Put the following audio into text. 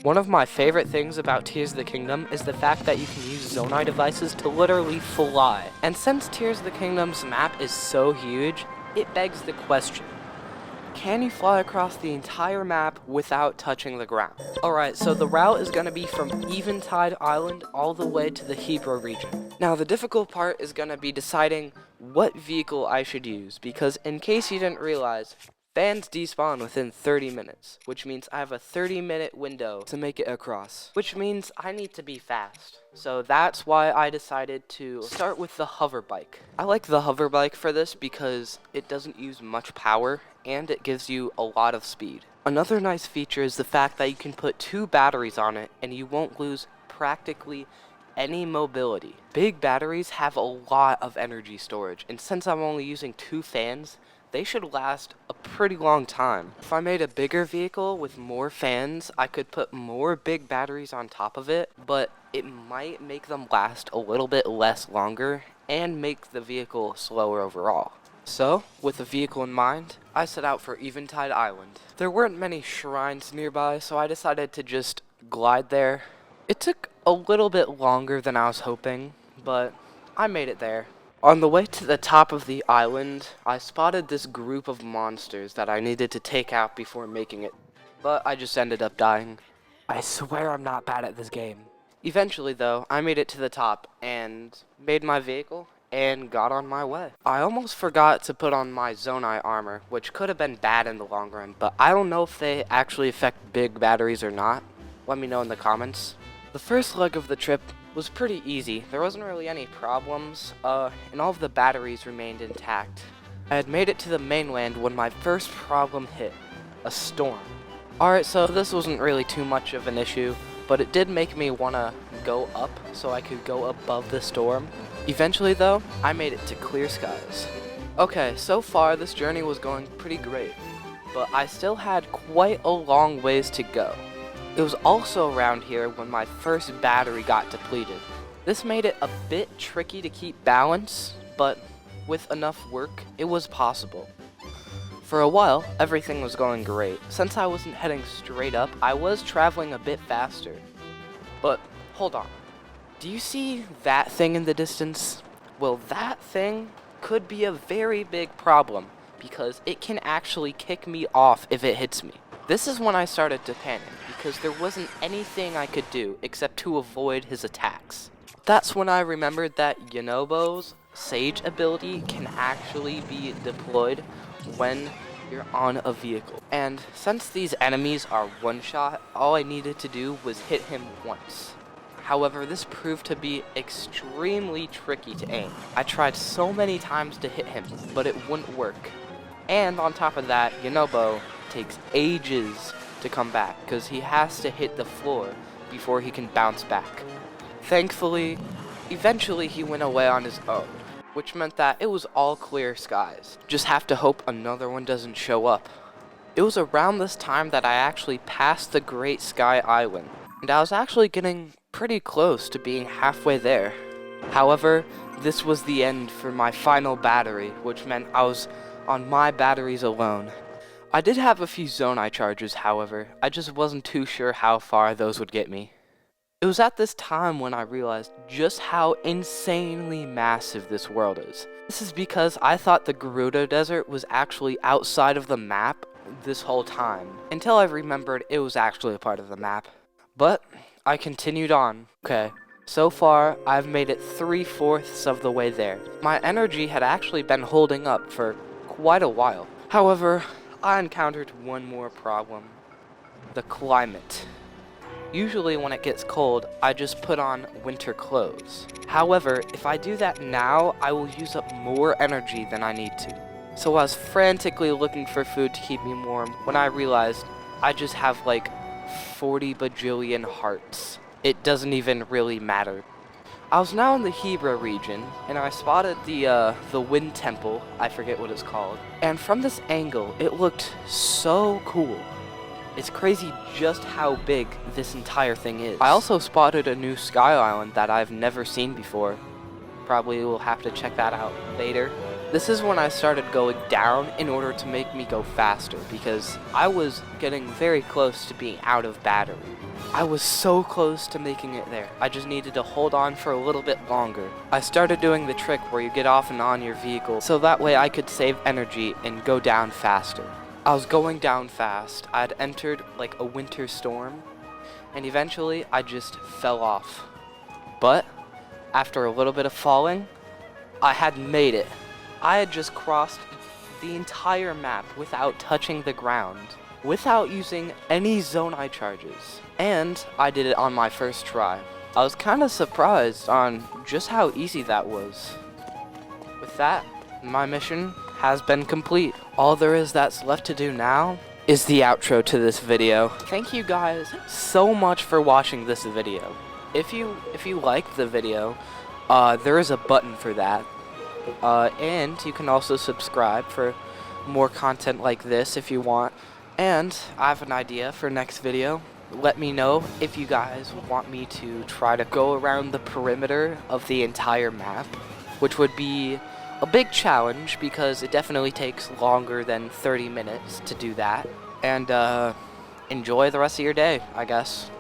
One of my favorite things about Tears of the Kingdom is the fact that you can use Zonai devices to literally fly. And since Tears of the Kingdom's map is so huge, it begs the question, can you fly across the entire map without touching the ground? Alright, so the route is going to be from Eventide Island all the way to the Hebrew region. Now the difficult part is going to be deciding what vehicle I should use, because in case you didn't realize, fans despawn within 30 minutes, which means I have a 30-minute window to make it across, which means I need to be fast. So that's why I decided to start with the hover bike. I like the hover bike for this because it doesn't use much power and it gives you a lot of speed. Another nice feature is the fact that you can put 2 batteries on it and you won't lose practically any mobility. Big batteries have a lot of energy storage, and since I'm only using 2 fans, they should last a pretty long time. If I made a bigger vehicle with more fans, I could put more big batteries on top of it, but it might make them last a little bit less longer and make the vehicle slower overall. So, with the vehicle in mind, I set out for Eventide Island. There weren't many shrines nearby, so I decided to just glide there. It took a little bit longer than I was hoping, but I made it there. On the way to the top of the island, I spotted this group of monsters that I needed to take out before making it, but I just ended up dying. I swear I'm not bad at this game. Eventually though, I made it to the top and made my vehicle and got on my way. I almost forgot to put on my Zonai armor, which could have been bad in the long run, but I don't know if they actually affect big batteries or not. Let me know in the comments. The first leg of the trip was pretty easy. There wasn't really any problems, and all of the batteries remained intact. I had made it to the mainland when my first problem hit, a storm. Alright, so this wasn't really too much of an issue, but it did make me want to go up so I could go above the storm. Eventually though, I made it to clear skies. Okay, so far this journey was going pretty great, but I still had quite a long ways to go. It was also around here when my first battery got depleted. This made it a bit tricky to keep balance, but with enough work, it was possible. For a while, everything was going great. Since I wasn't heading straight up, I was traveling a bit faster. But, hold on. Do you see that thing in the distance? Well, that thing could be a very big problem, because it can actually kick me off if it hits me. This is when I started to panic, because there wasn't anything I could do except to avoid his attacks. That's when I remembered that Yonobo's Sage ability can actually be deployed when you're on a vehicle. And since these enemies are one-shot, all I needed to do was hit him once. However, this proved to be extremely tricky to aim. I tried so many times to hit him, but it wouldn't work. And on top of that, Yonobo takes ages to come back because he has to hit the floor before he can bounce back. Thankfully, eventually he went away on his own, which meant that it was all clear skies. Just have to hope another one doesn't show up. It was around this time that I actually passed the Great Sky Island, and I was actually getting pretty close to being halfway there. However, this was the end for my final battery, which meant I was on my batteries alone. I did have a few Zonai charges, however, I just wasn't too sure how far those would get me. It was at this time when I realized just how insanely massive this world is. This is because I thought the Gerudo Desert was actually outside of the map this whole time, until I remembered it was actually a part of the map. But I continued on. Okay, so far I've made it 3/4 of the way there. My energy had actually been holding up for quite a while. However, I encountered one more problem. The climate. Usually when it gets cold, I just put on winter clothes. However, if I do that now, I will use up more energy than I need to. So I was frantically looking for food to keep me warm when I realized I just have like 40 bajillion hearts. It doesn't even really matter. I was now in the Hebrew region, and I spotted the wind temple, I forget what it's called. And from this angle, it looked so cool. It's crazy just how big this entire thing is. I also spotted a new sky island that I've never seen before. Probably will have to check that out later. This is when I started going down in order to make me go faster, because I was getting very close to being out of battery. I was so close to making it there. I just needed to hold on for a little bit longer. I started doing the trick where you get off and on your vehicle, so that way I could save energy and go down faster. I was going down fast. I'd entered like a winter storm, and eventually I just fell off. But after a little bit of falling, I had made it. I had just crossed the entire map without touching the ground, without using any Zonai charges. And I did it on my first try. I was kind of surprised on just how easy that was. With that, my mission has been complete. All there is that's left to do now is the outro to this video. Thank you guys so much for watching this video. If you liked the video, there is a button for that. And you can also subscribe for more content like this if you want. And I have an idea for next video. Let me know if you guys want me to try to go around the perimeter of the entire map, which would be a big challenge because it definitely takes longer than 30 minutes to do that. And enjoy the rest of your day, I guess.